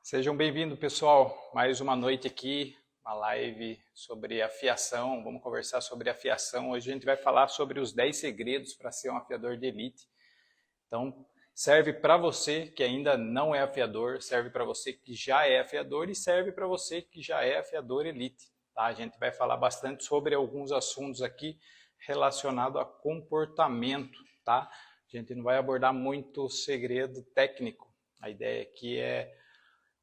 Sejam bem-vindos, pessoal. Mais uma noite aqui, uma live sobre afiação. Vamos conversar sobre afiação. Hoje a gente vai falar sobre os 10 segredos para ser um afiador de elite. Então, serve para você que ainda não é afiador, serve para você que já é afiador e serve para você que já é afiador elite. Tá? A gente vai falar bastante sobre alguns assuntos aqui relacionados a comportamento. Tá? A gente não vai abordar muito segredo técnico. A ideia aqui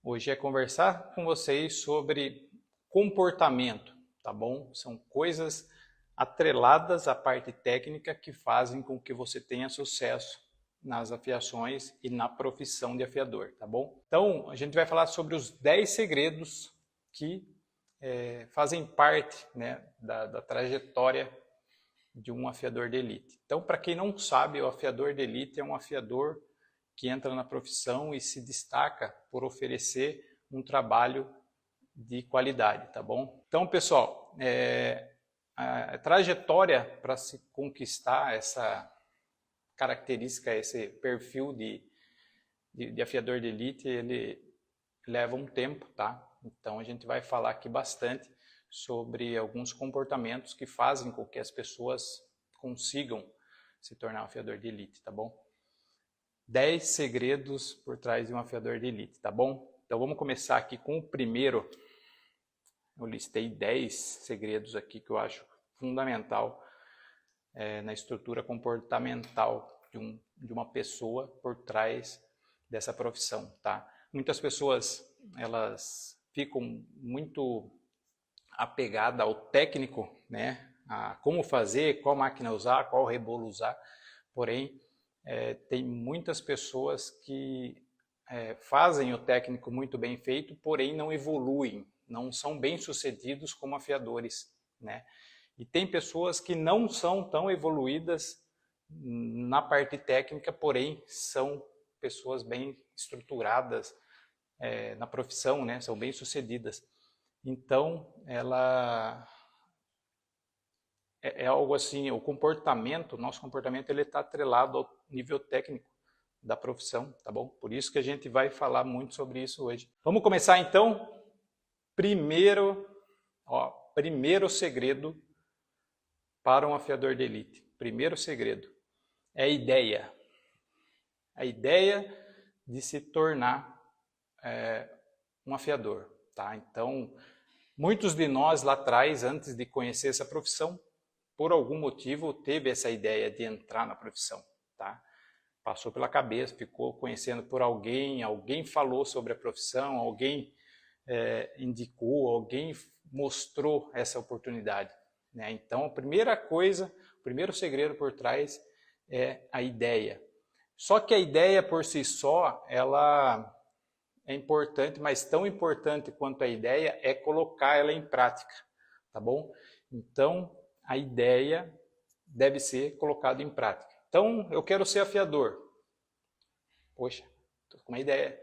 hoje é conversar com vocês sobre comportamento, tá bom? São coisas atreladas à parte técnica que fazem com que você tenha sucesso nas afiações e na profissão de afiador, tá bom? Então, a gente vai falar sobre os 10 segredos que fazem parte, né, da trajetória de um afiador de elite. Então, para quem não sabe, o afiador de elite é um afiador que entra na profissão e se destaca por oferecer um trabalho de qualidade, tá bom? Então, pessoal, a trajetória para se conquistar essa característica, esse perfil de afiador de elite, ele leva um tempo, tá? Então, a gente vai falar aqui bastante sobre alguns comportamentos que fazem com que as pessoas consigam se tornar um afiador de elite, tá bom? 10 segredos por trás de um afiador de elite, tá bom? Então vamos começar aqui com o primeiro. Eu listei 10 segredos aqui que eu acho fundamental na estrutura comportamental de uma pessoa por trás dessa profissão, tá? Muitas pessoas, elas ficam muito apegadas ao técnico, né? A como fazer, qual máquina usar, qual rebolo usar, porém, tem muitas pessoas que fazem o técnico muito bem feito, porém não evoluem, não são bem-sucedidos como afiadores, né? E tem pessoas que não são tão evoluídas na parte técnica, porém são pessoas bem estruturadas na profissão, né? São bem-sucedidas. Então, ela é algo assim, o nosso comportamento, ele está atrelado ao nível técnico da profissão, tá bom? Por isso que a gente vai falar muito sobre isso hoje. Vamos começar então? Primeiro segredo para um afiador de elite. Primeiro segredo é a ideia. A ideia de se tornar um afiador, tá? Então, muitos de nós lá atrás, antes de conhecer essa profissão, por algum motivo, teve essa ideia de entrar na profissão, tá? Passou pela cabeça, ficou conhecendo por alguém, alguém falou sobre a profissão, alguém indicou, alguém mostrou essa oportunidade, né? Então, a primeira coisa, o primeiro segredo por trás é a ideia. Só que a ideia por si só, ela é importante, mas tão importante quanto a ideia é colocar ela em prática, tá bom? Então, a ideia deve ser colocada em prática. Então, eu quero ser afiador. Poxa, estou com uma ideia.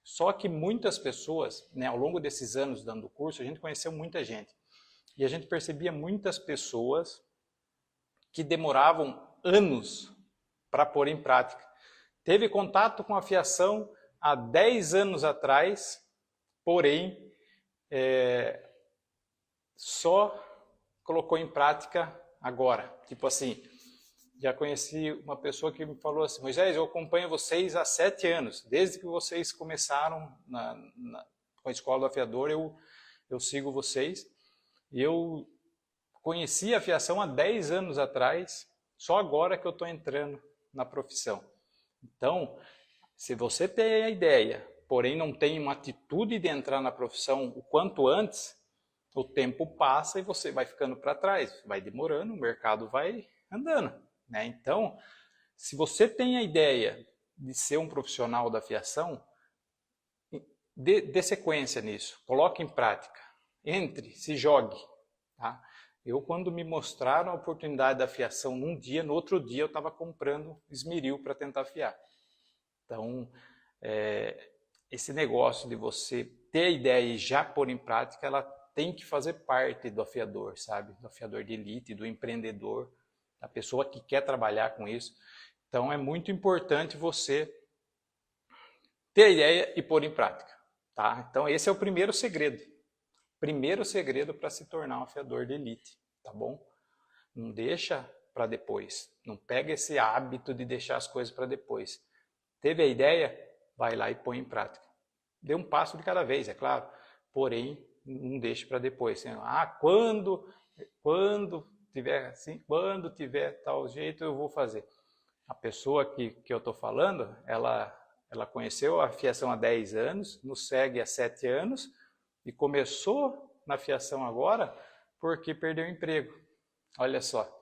Só que muitas pessoas, né, ao longo desses anos dando curso, a gente conheceu muita gente. E a gente percebia muitas pessoas que demoravam anos para pôr em prática. Teve contato com a afiação há 10 anos atrás, porém, só colocou em prática agora. Tipo assim, já conheci uma pessoa que me falou assim: Moisés, eu acompanho vocês há 7 anos. Desde que vocês começaram com a Escola do Afiador, eu sigo vocês. Eu conheci a afiação há 10 anos atrás, só agora que eu estou entrando na profissão. Então, se você tem a ideia, porém não tem uma atitude de entrar na profissão o quanto antes, o tempo passa e você vai ficando para trás, vai demorando, o mercado vai andando, né? Então, se você tem a ideia de ser um profissional da afiação, dê sequência nisso, coloque em prática, entre, se jogue, tá? Eu, quando me mostraram a oportunidade da afiação num dia, no outro dia eu estava comprando esmeril para tentar afiar. Então, esse negócio de você ter a ideia e já pôr em prática, ela tem que fazer parte do afiador, sabe? Do afiador de elite, do empreendedor, da pessoa que quer trabalhar com isso. Então, é muito importante você ter a ideia e pôr em prática, tá? Então esse é o primeiro segredo. Primeiro segredo para se tornar um afiador de elite, tá bom? Não deixa para depois. Não pega esse hábito de deixar as coisas para depois. Teve a ideia? Vai lá e põe em prática. Dê um passo de cada vez, é claro. Porém, não deixe para depois. Quando tiver assim, quando tiver tal jeito, eu vou fazer. A pessoa que eu estou falando, ela conheceu a fiação há 10 anos, nos segue há 7 anos e começou na fiação agora porque perdeu o emprego. Olha só.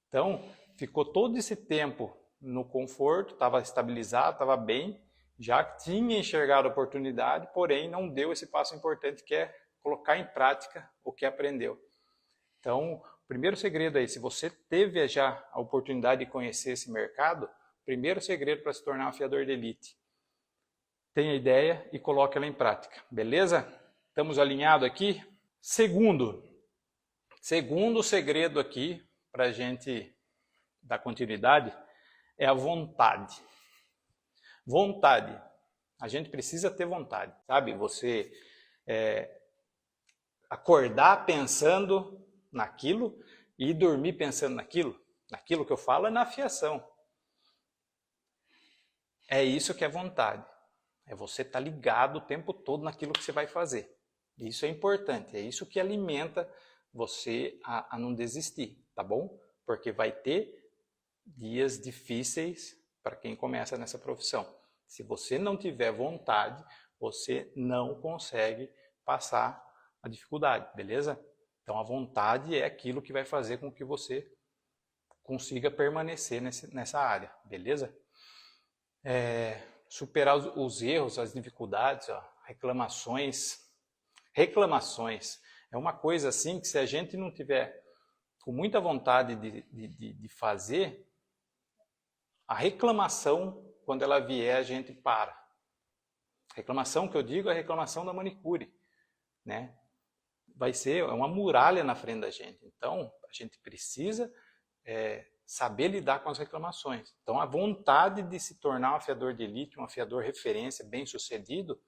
Então, ficou todo esse tempo no conforto, estava estabilizado, estava bem, já tinha enxergado a oportunidade, porém não deu esse passo importante que é colocar em prática o que aprendeu. Então, o primeiro segredo aí, se você teve já a oportunidade de conhecer esse mercado, primeiro segredo para se tornar um afiador de elite, tenha ideia e coloque ela em prática, beleza? Estamos alinhados aqui? Segundo segredo aqui, para a gente dar continuidade, é a vontade. Vontade. A gente precisa ter vontade, sabe? Você acordar pensando naquilo e dormir pensando naquilo. Naquilo que eu falo é na afiação. É isso que é vontade. É você estar ligado o tempo todo naquilo que você vai fazer. Isso é importante, é isso que alimenta você a não desistir, tá bom? Porque vai ter dias difíceis para quem começa nessa profissão. Se você não tiver vontade, você não consegue passar a dificuldade, beleza? Então a vontade é aquilo que vai fazer com que você consiga permanecer nessa área, beleza? Superar os erros, as dificuldades, ó, reclamações. Reclamações é uma coisa assim que se a gente não tiver com muita vontade de fazer, a reclamação, quando ela vier, a gente para. Reclamação que eu digo é a reclamação da manicure, né? Vai ser uma muralha na frente da gente. Então, a gente precisa saber lidar com as reclamações. Então, a vontade de se tornar um afiador de elite, um afiador referência, bem-sucedido,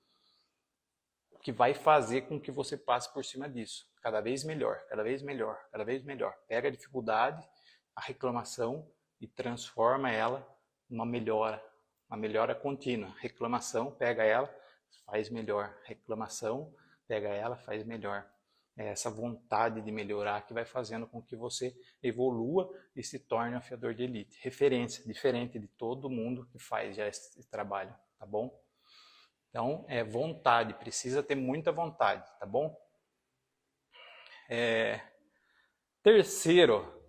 que vai fazer com que você passe por cima disso. Cada vez melhor, cada vez melhor, cada vez melhor. Pega a dificuldade, a reclamação e transforma ela numa melhora contínua. Reclamação, pega ela, faz melhor. Reclamação, pega ela, faz melhor. É essa vontade de melhorar que vai fazendo com que você evolua e se torne um afiador de elite. Referência, diferente de todo mundo que faz já esse trabalho, tá bom? Então, é vontade, precisa ter muita vontade, tá bom? Terceiro,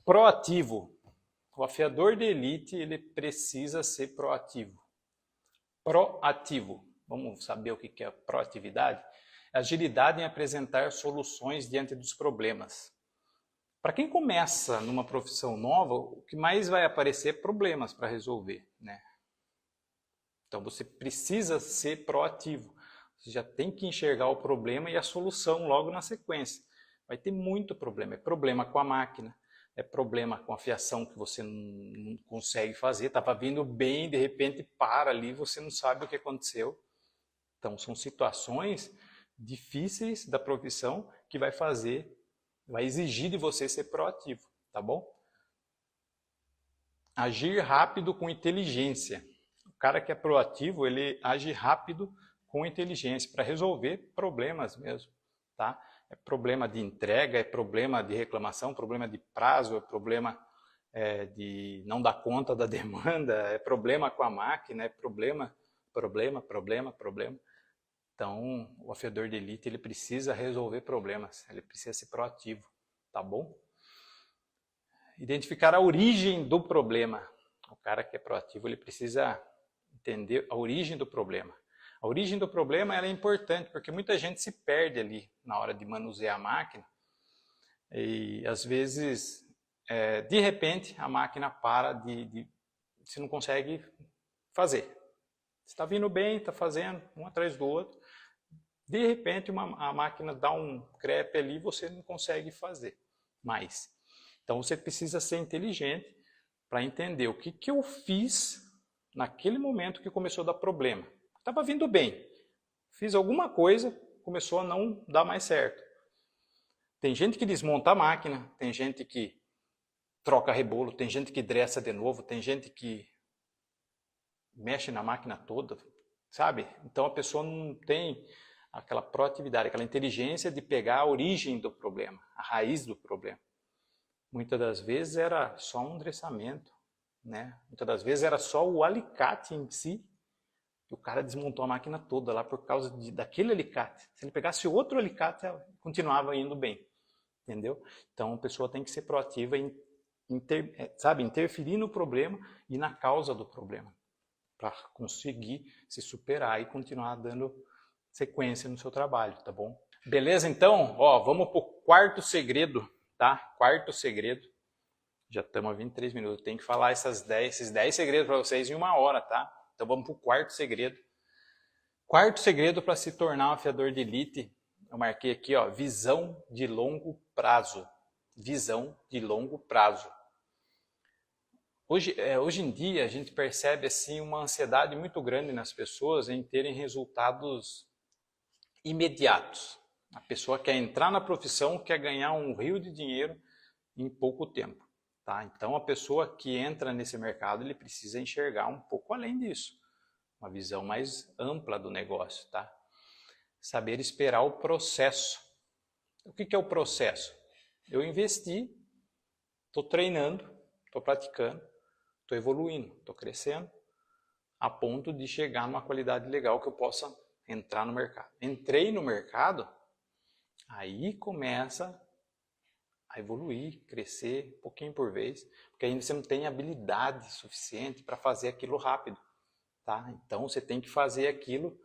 proativo. O afiador de elite, ele precisa ser proativo. Proativo. Vamos saber o que é proatividade? Agilidade em apresentar soluções diante dos problemas. Para quem começa numa profissão nova, o que mais vai aparecer é problemas para resolver, né? Então você precisa ser proativo. Você já tem que enxergar o problema e a solução logo na sequência. Vai ter muito problema. É problema com a máquina, é problema com a fiação que você não consegue fazer. Estava vindo bem, de repente para ali, você não sabe o que aconteceu. Então são situações difíceis da profissão que vai exigir de você ser proativo, tá bom? Agir rápido com inteligência. O cara que é proativo, ele age rápido com inteligência para resolver problemas mesmo, tá? É problema de entrega, é problema de reclamação, problema de prazo, é problema de não dar conta da demanda, é problema com a máquina, é problema. Então, o afiador de elite, ele precisa resolver problemas, ele precisa ser proativo, tá bom? Identificar a origem do problema. O cara que é proativo, ele precisa entender a origem do problema. A origem do problema ela é importante, porque muita gente se perde ali na hora de manusear a máquina. E, às vezes, de repente, a máquina para você não consegue fazer. Você está vindo bem, está fazendo um atrás do outro. De repente, a máquina dá um crepe ali e você não consegue fazer mais. Então, você precisa ser inteligente para entender o que eu fiz naquele momento que começou a dar problema. Estava vindo bem, fiz alguma coisa, começou a não dar mais certo. Tem gente que desmonta a máquina, tem gente que troca rebolo, tem gente que dreça de novo, tem gente que mexe na máquina toda, sabe? Então a pessoa não tem aquela proatividade, aquela inteligência de pegar a origem do problema, a raiz do problema. Muitas das vezes era só um dressamento, né? Muitas das vezes era só o alicate em si. O cara desmontou a máquina toda lá por causa daquele alicate. Se ele pegasse outro alicate, ela continuava indo bem, entendeu? Então a pessoa tem que ser proativa em interferir no problema e na causa do problema, para conseguir se superar e continuar dando sequência no seu trabalho, tá bom? Beleza, então? Ó, vamos pro quarto segredo, tá? Quarto segredo. Já estamos a 23 minutos. Tem que falar esses 10 segredos para vocês em 1 hora, tá? Então vamos pro quarto segredo. Quarto segredo para se tornar um afiador de elite. Eu marquei aqui, ó, visão de longo prazo. Visão de longo prazo. Hoje em dia a gente percebe assim uma ansiedade muito grande nas pessoas em terem resultados imediatos. A pessoa quer entrar na profissão, quer ganhar um rio de dinheiro em pouco tempo. Tá? Então a pessoa que entra nesse mercado, ele precisa enxergar um pouco além disso. Uma visão mais ampla do negócio. Tá? Saber esperar o processo. O que é o processo? Eu investi, estou treinando, estou praticando, estou evoluindo, estou crescendo, a ponto de chegar numa qualidade legal que eu possa entrar no mercado. Entrei no mercado, aí começa a evoluir, crescer, um pouquinho por vez, porque ainda você não tem habilidade suficiente para fazer aquilo rápido. Tá? Então você tem que fazer aquilo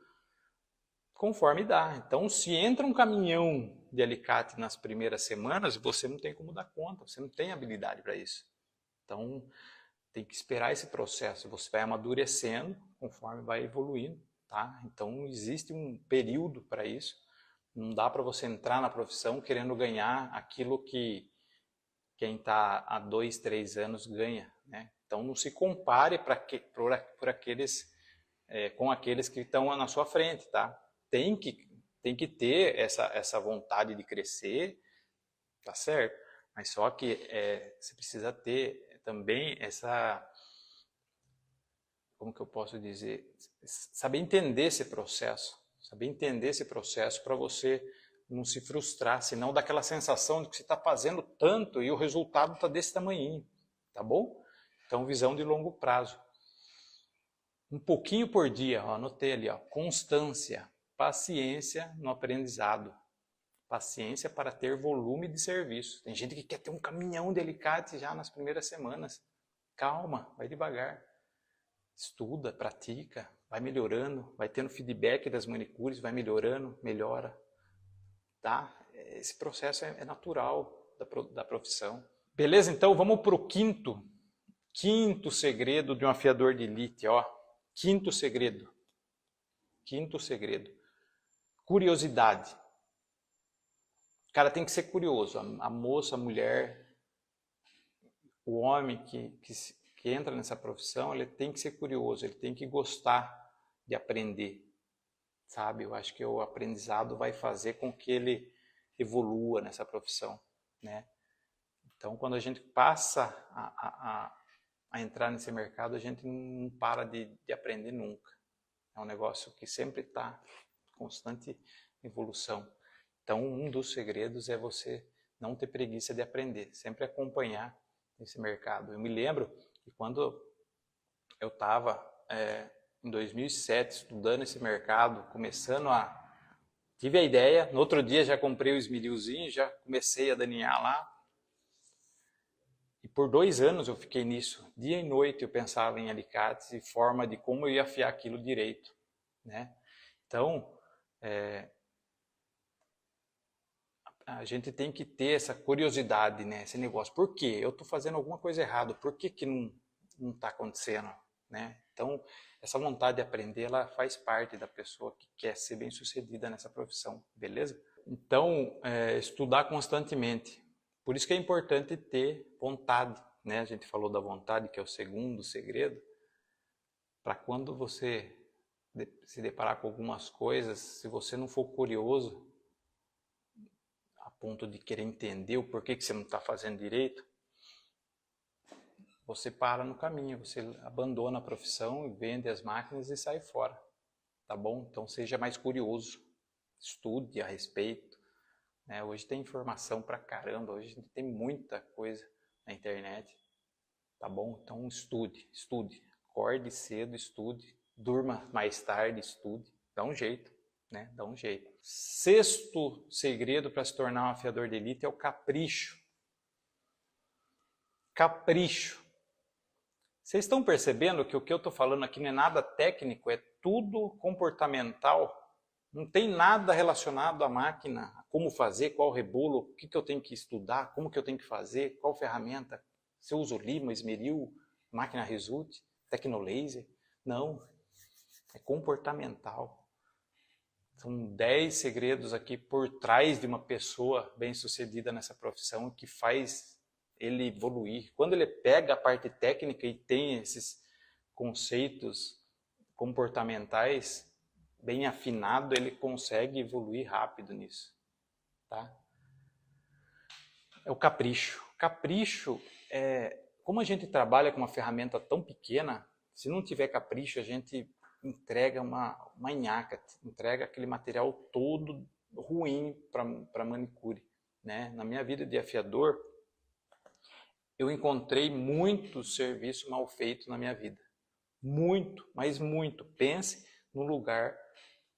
conforme dá. Então se entra um caminhão de alicate nas primeiras semanas, você não tem como dar conta, você não tem habilidade para isso. Então tem que esperar esse processo, você vai amadurecendo conforme vai evoluindo, tá? Então existe um período para isso, não dá para você entrar na profissão querendo ganhar aquilo que quem está há 2, 3 anos ganha, né? Então não se compare com aqueles que estão na sua frente, tá? Tem que ter essa vontade de crescer, tá certo? Mas só que você precisa ter também como que eu posso dizer, saber entender esse processo para você não se frustrar, senão dá aquela sensação de que você está fazendo tanto e o resultado está desse tamanhinho, tá bom? Então visão de longo prazo. Um pouquinho por dia, ó, anotei ali, ó, constância, paciência no aprendizado. Paciência para ter volume de serviço. Tem gente que quer ter um caminhão de alicate já nas primeiras semanas. Calma, vai devagar. Estuda, pratica, vai melhorando, vai tendo feedback das manicures, vai melhorando, melhora. Tá? Esse processo é natural da profissão. Beleza? Então vamos para o quinto segredo de um afiador de elite. Ó. Quinto segredo. Curiosidade. Cara, tem que ser curioso. A moça, a mulher, o homem que entra nessa profissão, ele tem que ser curioso, ele tem que gostar de aprender, sabe? Eu acho que o aprendizado vai fazer com que ele evolua nessa profissão, né? Então, quando a gente passa a entrar nesse mercado, a gente não para de aprender nunca. É um negócio que sempre está em constante evolução. Então, um dos segredos é você não ter preguiça de aprender, sempre acompanhar esse mercado. Eu me lembro que quando eu estava em 2007 estudando esse mercado, tive a ideia, no outro dia já comprei o esmerilzinho, já comecei a daninhar lá. E por 2 anos eu fiquei nisso. Dia e noite eu pensava em alicates e forma de como eu ia afiar aquilo direito, né? Então, a gente tem que ter essa curiosidade, né? Esse negócio. Por quê? Eu estou fazendo alguma coisa errada. Por que não está acontecendo? Né? Então, essa vontade de aprender, ela faz parte da pessoa que quer ser bem-sucedida nessa profissão, beleza? Então, estudar constantemente. Por isso que é importante ter vontade, né? A gente falou da vontade, que é o segundo segredo. Para quando você se deparar com algumas coisas, se você não for curioso, a ponto de querer entender o porquê que você não está fazendo direito, você para no caminho, você abandona a profissão, vende as máquinas e sai fora, tá bom? Então seja mais curioso, estude a respeito, né? Hoje tem informação pra caramba, hoje tem muita coisa na internet, tá bom? Então estude, acorde cedo, estude, durma mais tarde, estude, dá um jeito, né? Dá um jeito. Sexto segredo para se tornar um afiador de elite é o capricho. Capricho. Vocês estão percebendo que o que eu estou falando aqui não é nada técnico, é tudo comportamental? Não tem nada relacionado à máquina, a como fazer, qual rebolo, o que eu tenho que estudar, como que eu tenho que fazer, qual ferramenta, se eu uso Lima, Esmeril, máquina Result, Tecnolaser. Não, é comportamental. São 10 segredos aqui por trás de uma pessoa bem-sucedida nessa profissão que faz ele evoluir. Quando ele pega a parte técnica e tem esses conceitos comportamentais bem afinado, ele consegue evoluir rápido nisso, tá? É o capricho. Capricho como a gente trabalha com uma ferramenta tão pequena, se não tiver capricho, a gente entrega uma nhaca, entrega aquele material todo ruim para manicure, né? Na minha vida de afiador, eu encontrei muito serviço mal feito na minha vida. Muito, mas muito. Pense no lugar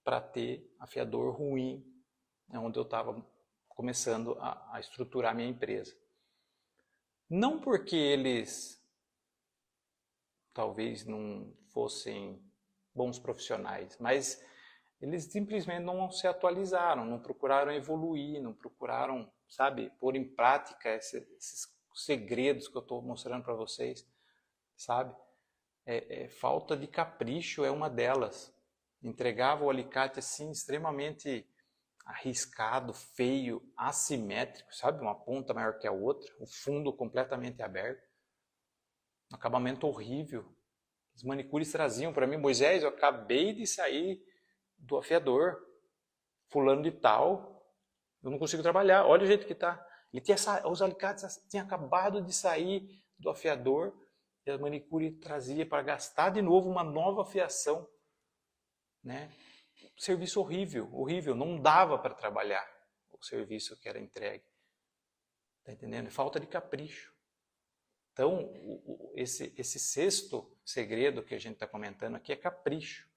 para ter afiador ruim, onde eu estava começando a estruturar minha empresa. Não porque eles talvez não fossem bons profissionais, mas eles simplesmente não se atualizaram, não procuraram evoluir, não procuraram, sabe, pôr em prática esses segredos que eu estou mostrando para vocês, sabe? Falta de capricho é uma delas. Entregava o alicate assim extremamente arriscado, feio, assimétrico, sabe? Uma ponta maior que a outra, o fundo completamente aberto, um acabamento horrível. Os manicures traziam para mim: Moisés, eu acabei de sair do afiador, fulano de tal, eu não consigo trabalhar, olha o jeito que está. Os alicates tinham acabado de sair do afiador e a manicure trazia para gastar de novo uma nova afiação, né? Serviço horrível, horrível, não dava para trabalhar o serviço que era entregue. Tá entendendo? Falta de capricho. Então, esse sexto segredo que a gente está comentando aqui é capricho.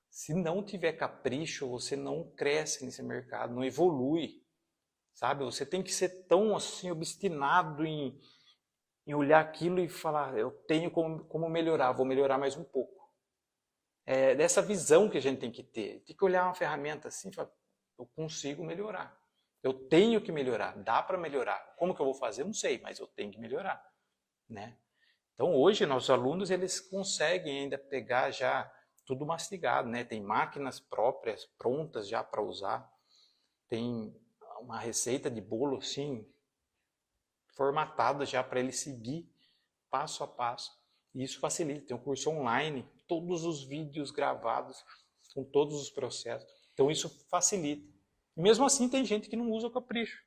Se não tiver capricho, você não cresce nesse mercado, não evolui. Sabe? Você tem que ser tão assim obstinado em olhar aquilo e falar: eu tenho como melhorar, vou melhorar mais um pouco. É dessa visão que a gente tem que ter. Tem que olhar uma ferramenta assim e falar: eu consigo melhorar. Eu tenho que melhorar, dá para melhorar. Como que eu vou fazer? Eu não sei, mas eu tenho que melhorar, né? Então hoje nossos alunos eles conseguem ainda pegar já tudo mastigado, né? Tem máquinas próprias, prontas já para usar. Tem uma receita de bolo assim, formatada já para ele seguir passo a passo. E isso facilita. Tem um curso online, todos os vídeos gravados, com todos os processos. Então isso facilita. E mesmo assim tem gente que não usa o capricho.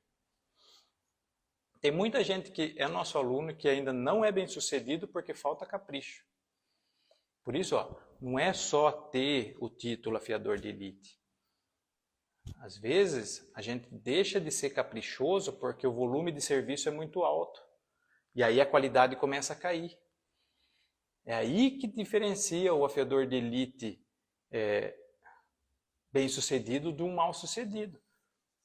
Tem muita gente que é nosso aluno que ainda não é bem sucedido porque falta capricho. Por isso, não é só ter o título afiador de elite. Às vezes, a gente deixa de ser caprichoso porque o volume de serviço é muito alto. E aí a qualidade começa a cair. É aí que diferencia o afiador de elite bem-sucedido de um mal-sucedido.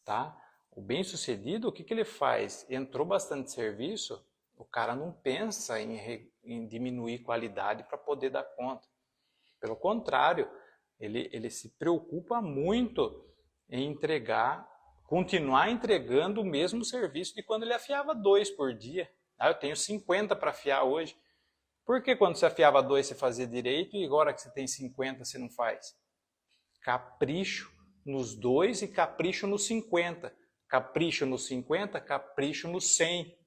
Tá? O bem-sucedido, o que ele faz? Entrou bastante serviço, o cara não pensa em diminuir qualidade para poder dar conta. Pelo contrário, ele se preocupa muito em continuar entregando o mesmo serviço de quando ele afiava 2 por dia. Eu tenho 50 para afiar hoje. Por que quando você afiava 2 você fazia direito e agora que você tem 50 você não faz? Capricho nos 2 e capricho nos 50. Capricho nos 50, capricho nos 100.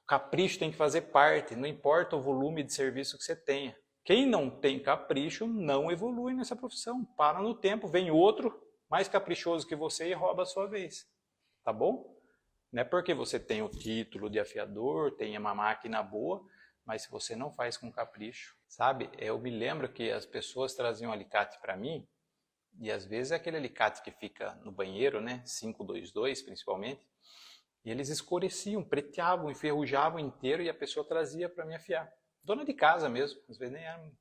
O capricho tem que fazer parte, não importa o volume de serviço que você tenha. Quem não tem capricho não evolui nessa profissão. Para no tempo, vem outro mais caprichoso que você e rouba a sua vez. Tá bom? Não é porque você tem o título de afiador, tem uma máquina boa, mas se você não faz com capricho, sabe? Eu me lembro que as pessoas traziam alicate para mim, e às vezes é aquele alicate que fica no banheiro, né? 522 principalmente, e eles escureciam, preteavam, enferrujavam inteiro e a pessoa trazia para me afiar. Dona de casa mesmo, às vezes nem era um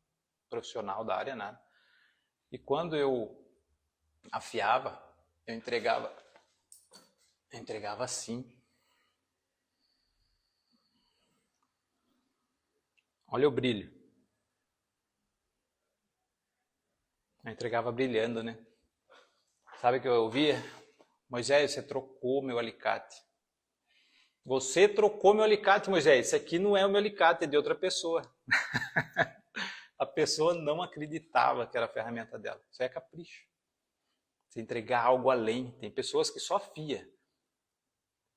profissional da área, nada. E quando eu afiava, eu entregava assim. Olha o brilho. Eu entregava brilhando, né? Sabe o que eu ouvia? Moisés, você trocou meu alicate. Você trocou meu alicate, Moisés. Esse aqui não é o meu alicate, é de outra pessoa. A pessoa não acreditava que era a ferramenta dela. Isso é capricho. Você entregar algo além. Tem pessoas que só afia,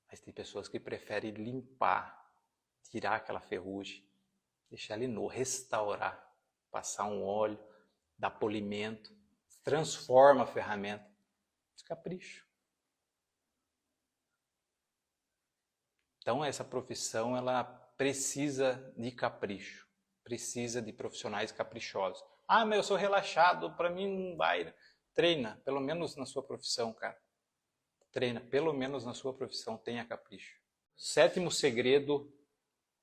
mas tem pessoas que preferem limpar, tirar aquela ferrugem, deixar ele nu, restaurar, passar um óleo, dar polimento, transforma a ferramenta. Isso é capricho. Então essa profissão ela precisa de capricho, precisa de profissionais caprichosos. Ah, mas eu sou relaxado, para mim não vai. Treina, pelo menos na sua profissão, cara. Treina, pelo menos na sua profissão, tenha capricho. 7º segredo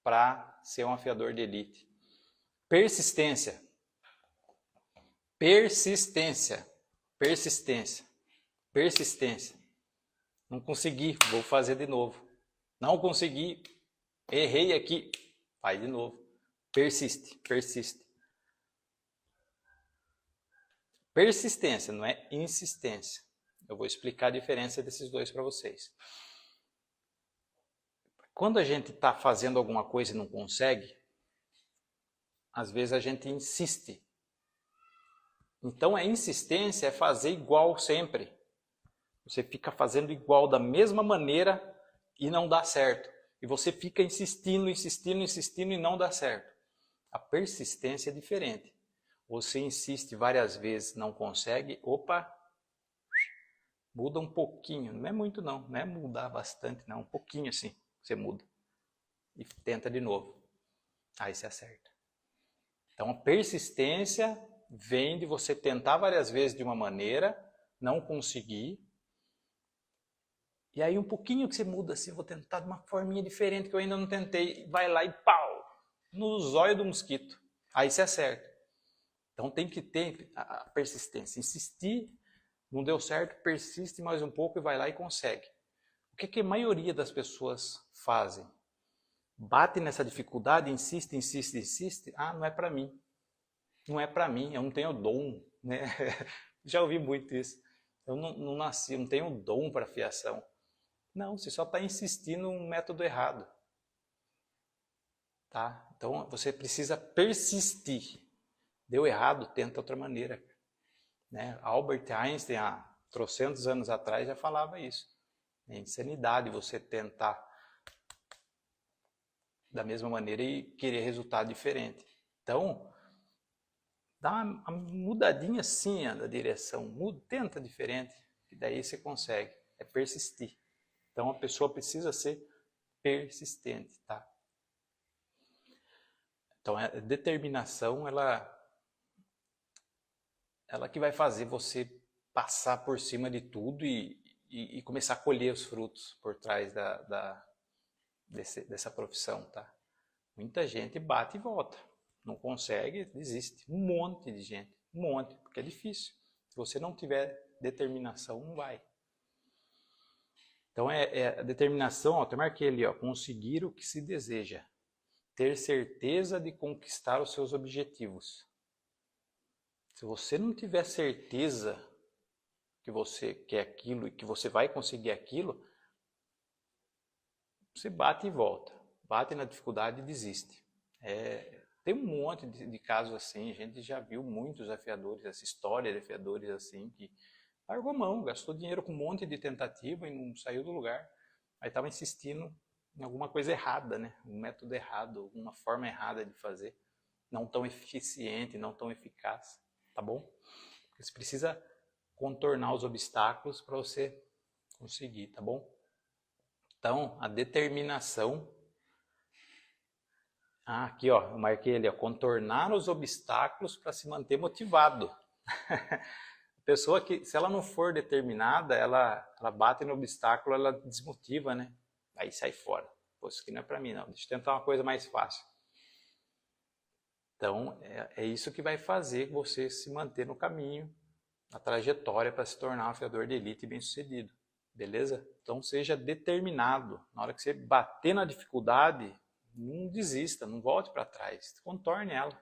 para ser um afiador de elite. Persistência. Persistência. Persistência. Persistência. Não consegui, vou fazer de novo. Não consegui, errei aqui, faz de novo. Persiste, persiste. Persistência, não é insistência. Eu vou explicar a diferença desses dois para vocês. Quando a gente está fazendo alguma coisa e não consegue, às vezes a gente insiste. Então a insistência é fazer igual sempre. Você fica fazendo igual da mesma maneira e não dá certo. E você fica insistindo, insistindo, insistindo e não dá certo. A persistência é diferente. Você insiste várias vezes, não consegue, opa, muda um pouquinho. Não é muito não, não é mudar bastante não, um pouquinho assim, você muda. E tenta de novo. Aí você acerta. Então a persistência vem de você tentar várias vezes de uma maneira, não conseguir. E aí um pouquinho que você muda assim, vou tentar de uma forminha diferente que eu ainda não tentei. Vai lá e pau! No zóio do mosquito. Aí você acerta. Então tem que ter a persistência. Insistir, não deu certo, persiste mais um pouco e vai lá e consegue. O que a maioria das pessoas fazem? Bate nessa dificuldade, insiste, insiste, insiste. Ah, não é para mim. Não é para mim, eu não tenho dom. Né? Já ouvi muito isso. Eu não nasci, não tenho dom para fiação. Não, você só está insistindo num método errado. Tá? Então você precisa persistir. Deu errado, tenta outra maneira. Né? Albert Einstein, há trocentos anos atrás, já falava isso. É insanidade você tentar da mesma maneira e querer resultado diferente. Então, dá uma mudadinha assim da direção, tenta diferente, e daí você consegue. É persistir. Então a pessoa precisa ser persistente, tá? Então a determinação, ela que vai fazer você passar por cima de tudo e começar a colher os frutos por trás dessa profissão, tá? Muita gente bate e volta, não consegue, desiste. Um monte de gente, um monte, porque é difícil. Se você não tiver determinação, não vai. Então a determinação, ó, eu marquei ali, ó, conseguir o que se deseja, ter certeza de conquistar os seus objetivos. Se você não tiver certeza que você quer aquilo e que você vai conseguir aquilo, você bate e volta. Bate na dificuldade e desiste. Tem um monte de casos assim, a gente já viu muitos afiadores, essa história de afiadores assim, que largou mão, gastou dinheiro com um monte de tentativa e não saiu do lugar. Aí estava insistindo em alguma coisa errada, né? Um método errado, uma forma errada de fazer. não tão eficiente, não tão eficaz, tá bom? Você precisa contornar os obstáculos para você conseguir, tá bom? Então, a determinação... aqui ó, eu marquei ali, ó, contornar os obstáculos para se manter motivado. A pessoa que, se ela não for determinada, ela bate no obstáculo, ela desmotiva, né? Aí sai fora. Pô, isso aqui não é para mim não, deixa eu tentar uma coisa mais fácil. Então, é isso que vai fazer você se manter no caminho, na trajetória para se tornar um afiador de elite bem-sucedido. Beleza? Então, seja determinado. Na hora que você bater na dificuldade, não desista, não volte para trás. Contorne ela.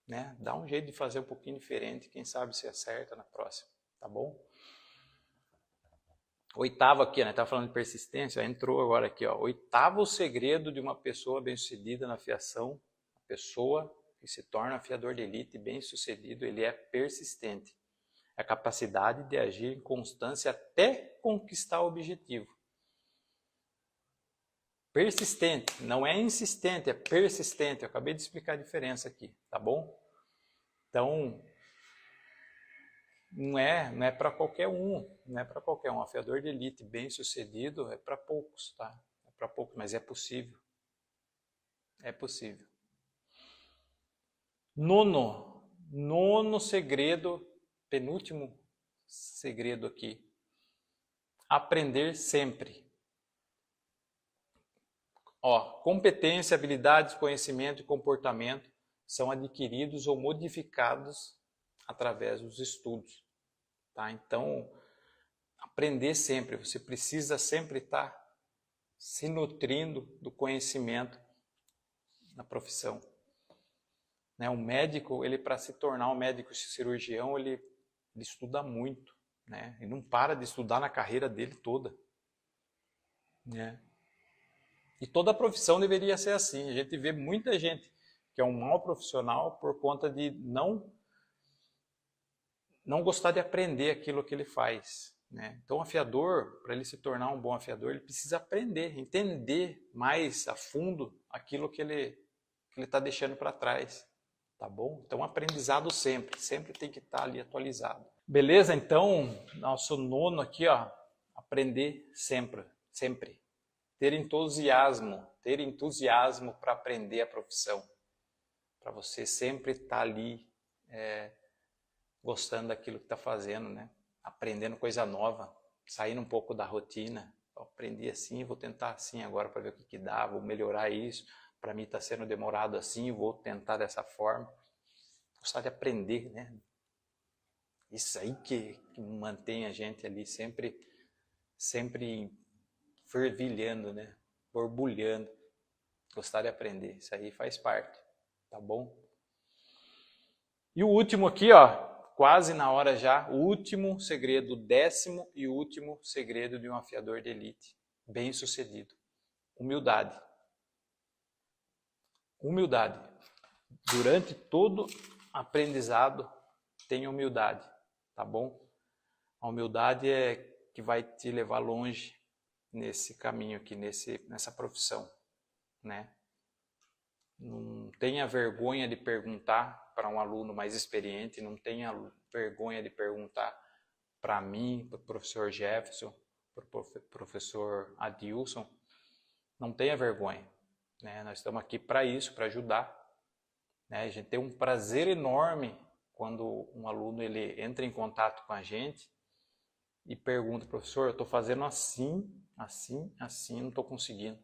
Né? Dá um jeito de fazer um pouquinho diferente, quem sabe se acerta na próxima. Tá bom? Oitavo aqui, né? Estava falando de persistência, entrou agora aqui, ó. Oitavo segredo de uma pessoa bem-sucedida na afiação, a pessoa que se torna afiador de elite bem-sucedido, ele é persistente. É a capacidade de agir em constância até conquistar o objetivo. Persistente, não é insistente, é persistente. Eu acabei de explicar a diferença aqui, tá bom? Então, não é para qualquer um, não é para qualquer um. Afiador de elite bem-sucedido é para poucos, tá? É para poucos, mas é possível. É possível. Nono segredo, penúltimo segredo aqui. Aprender sempre. Ó, competência, habilidades, conhecimento e comportamento são adquiridos ou modificados através dos estudos. Tá? Então, aprender sempre. Você precisa sempre estar se nutrindo do conhecimento na profissão. Né? O médico, ele para se tornar um médico cirurgião, ele estuda muito. Né? Ele não para de estudar na carreira dele toda. Né? E toda profissão deveria ser assim. A gente vê muita gente que é um mau profissional por conta de não gostar de aprender aquilo que ele faz. Né? Então, o afiador, para ele se tornar um bom afiador, ele precisa aprender, entender mais a fundo aquilo que ele está deixando para trás. Tá bom? Então, aprendizado sempre tem que estar ali atualizado. Beleza? Então, nosso nono aqui, ó, aprender sempre. Ter entusiasmo para aprender a profissão. Para você sempre estar ali gostando daquilo que está fazendo, né? Aprendendo coisa nova, saindo um pouco da rotina. Eu aprendi assim, vou tentar assim agora para ver o que dá, vou melhorar isso. Para mim está sendo demorado assim, vou tentar dessa forma. Gostar de aprender, né? Isso aí que mantém a gente ali sempre fervilhando, né? Borbulhando. Gostar de aprender, isso aí faz parte, tá bom? E o último aqui, ó, quase na hora já, o último segredo, o 10º e último segredo de um afiador de elite bem-sucedido. Humildade. Humildade. Durante todo aprendizado, tenha humildade, tá bom? A humildade é que vai te levar longe nesse caminho aqui, nessa profissão, né? Não tenha vergonha de perguntar para um aluno mais experiente, não tenha vergonha de perguntar para mim, para o professor Jefferson, para o professor Adilson. Não tenha vergonha, né? Nós estamos aqui para isso, para ajudar. Né? A gente tem um prazer enorme quando um aluno ele entra em contato com a gente e pergunta, professor, eu estou fazendo assim, não estou conseguindo.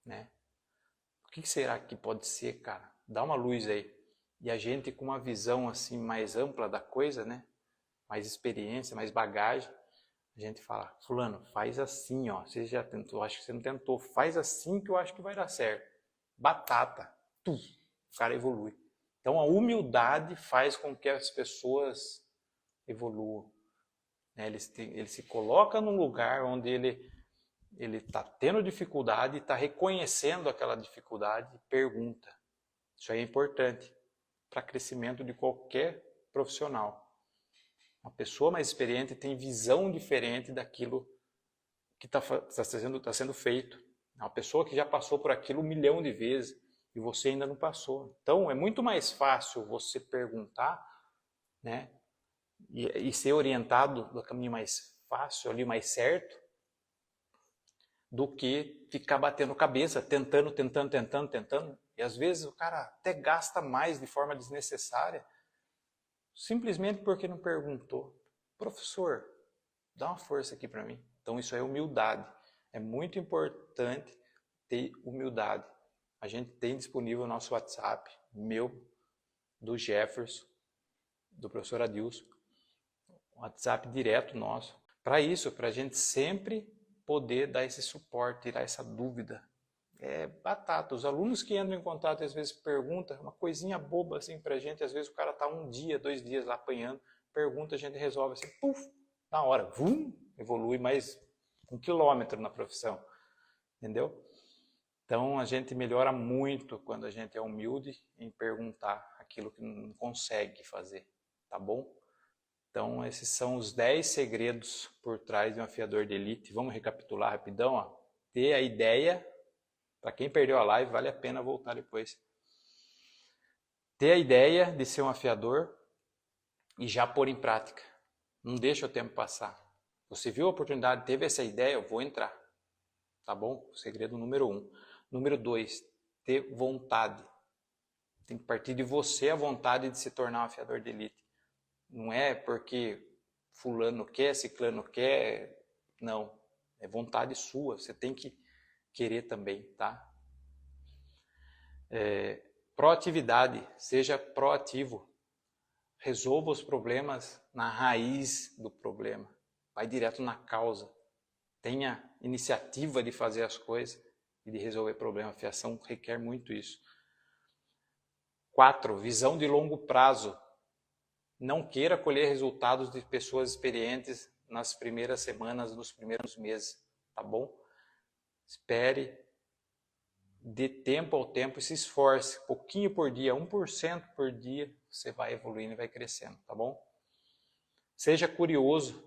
Né? O que será que pode ser, cara? Dá uma luz aí. E a gente com uma visão assim mais ampla da coisa, né? Mais experiência, mais bagagem, a gente fala, fulano, faz assim, ó. Você já tentou, acho que você não tentou, faz assim que eu acho que vai dar certo. Batata, o cara evolui. Então a humildade faz com que as pessoas evoluam. Né? Ele se coloca num lugar onde ele está tendo dificuldade, está reconhecendo aquela dificuldade e pergunta. Isso aí é importante para crescimento de qualquer profissional. Uma pessoa mais experiente tem visão diferente daquilo que está sendo feito. Uma pessoa que já passou por aquilo 1 milhão de vezes, e você ainda não passou. Então, é muito mais fácil você perguntar, né, e ser orientado do caminho mais fácil, ali mais certo, do que ficar batendo cabeça, tentando. E às vezes o cara até gasta mais de forma desnecessária, simplesmente porque não perguntou. Professor, dá uma força aqui para mim. Então isso é humildade. É muito importante ter humildade. A gente tem disponível o nosso WhatsApp, meu, do Jefferson, do professor Adilson, WhatsApp direto nosso. Para isso, para a gente sempre poder dar esse suporte, tirar essa dúvida. É batata. Os alunos que entram em contato às vezes perguntam uma coisinha boba assim pra gente, às vezes o cara tá 1 dia, 2 dias lá apanhando, pergunta, a gente resolve assim, puf, na hora, vum, evolui mais 1 quilômetro na profissão, entendeu? Então a gente melhora muito quando a gente é humilde em perguntar aquilo que não consegue fazer, tá bom? Então esses são os 10 segredos por trás de um afiador de elite. Vamos recapitular rapidão, ó. Ter a ideia. Para quem perdeu a live, vale a pena voltar depois. Ter a ideia de ser um afiador e já pôr em prática. Não deixa o tempo passar. Você viu a oportunidade, teve essa ideia, eu vou entrar. Tá bom? Segredo número 1. Número 2, ter vontade. Tem que partir de você a vontade de se tornar um afiador de elite. Não é porque fulano quer, ciclano quer. Não. É vontade sua. Você tem que querer também, tá? Proatividade, seja proativo. Resolva os problemas na raiz do problema. Vai direto na causa. Tenha iniciativa de fazer as coisas e de resolver problemas. A fiação requer muito isso. 4. Visão de longo prazo. Não queira colher resultados de pessoas experientes nas primeiras semanas, nos primeiros meses, tá bom? Espere, dê tempo ao tempo e se esforce, pouquinho por dia, 1% por dia, você vai evoluindo e vai crescendo, tá bom? Seja curioso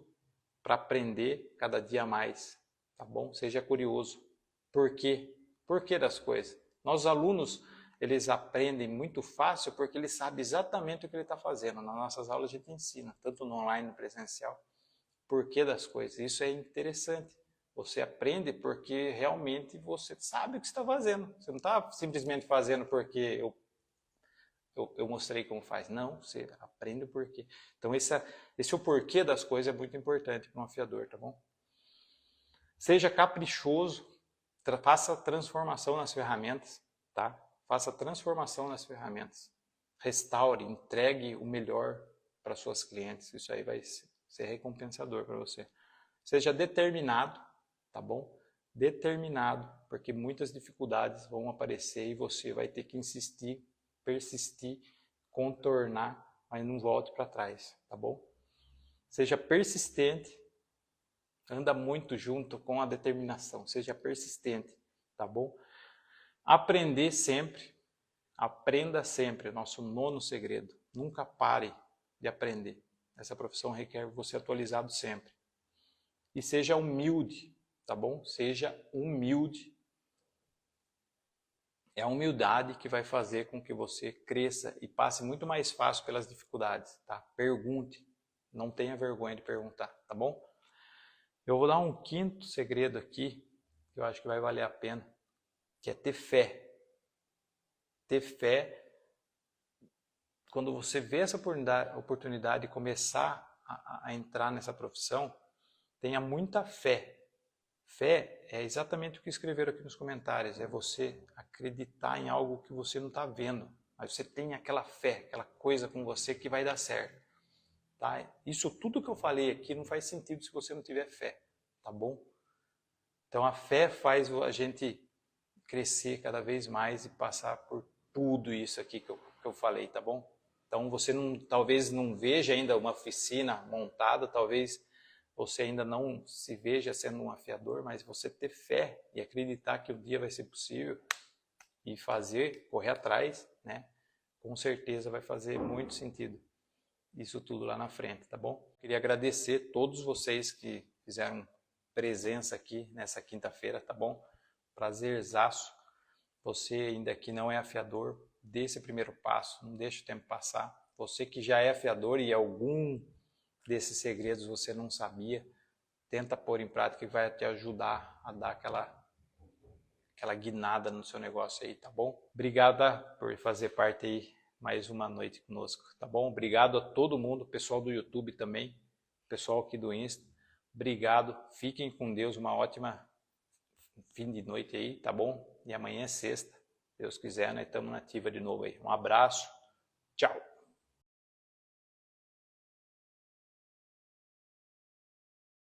para aprender cada dia mais, tá bom? Seja curioso. Por quê? Por que das coisas? Nós alunos, eles aprendem muito fácil porque eles sabem exatamente o que ele está fazendo. Nas nossas aulas a gente ensina, tanto no online como no presencial. Por que das coisas? Isso é interessante. Você aprende porque realmente você sabe o que está fazendo. Você não está simplesmente fazendo porque eu mostrei como faz. Não, você aprende o porquê. Então esse o porquê das coisas é muito importante para um afiador, tá bom? Seja caprichoso, faça transformação nas ferramentas, tá? Faça transformação nas ferramentas. Restaure, entregue o melhor para suas clientes. Isso aí vai ser recompensador para você. Seja determinado, tá bom? Determinado, porque muitas dificuldades vão aparecer e você vai ter que insistir, persistir, contornar, mas não volte para trás, tá bom? Seja persistente, anda muito junto com a determinação, seja persistente, tá bom? Aprender sempre, aprenda sempre, nosso 9º segredo, nunca pare de aprender. Essa profissão requer você atualizado sempre. E seja humilde, tá bom? Seja humilde. É a humildade que vai fazer com que você cresça e passe muito mais fácil pelas dificuldades, tá? Pergunte, não tenha vergonha de perguntar, tá bom? Eu vou dar um 5º segredo aqui, que eu acho que vai valer a pena, que é ter fé. Ter fé, quando você vê essa oportunidade de começar a entrar nessa profissão, tenha muita fé. Fé é exatamente o que escreveram aqui nos comentários, é você acreditar em algo que você não está vendo, mas você tem aquela fé, aquela coisa com você que vai dar certo. Tá? Isso tudo que eu falei aqui não faz sentido se você não tiver fé, tá bom? Então a fé faz a gente crescer cada vez mais e passar por tudo isso aqui que eu falei, tá bom? Então você talvez não veja ainda uma oficina montada, talvez você ainda não se veja sendo um afiador, mas você ter fé e acreditar que o dia vai ser possível e fazer, correr atrás, né? Com certeza vai fazer muito sentido isso tudo lá na frente, tá bom? Queria agradecer todos vocês que fizeram presença aqui nessa quinta-feira, tá bom? Prazerzaço. Você ainda que não é afiador, dê esse primeiro passo, não deixe o tempo passar. Você que já é afiador e algum desses segredos você não sabia, tenta pôr em prática que vai te ajudar a dar aquela guinada no seu negócio aí, tá bom? Obrigada por fazer parte aí mais uma noite conosco, tá bom? Obrigado a todo mundo, pessoal do YouTube também, pessoal aqui do Insta. Obrigado, fiquem com Deus, uma ótima fim de noite aí, tá bom? E amanhã é sexta, Deus quiser, nós estamos na ativa de novo aí. Um abraço, tchau!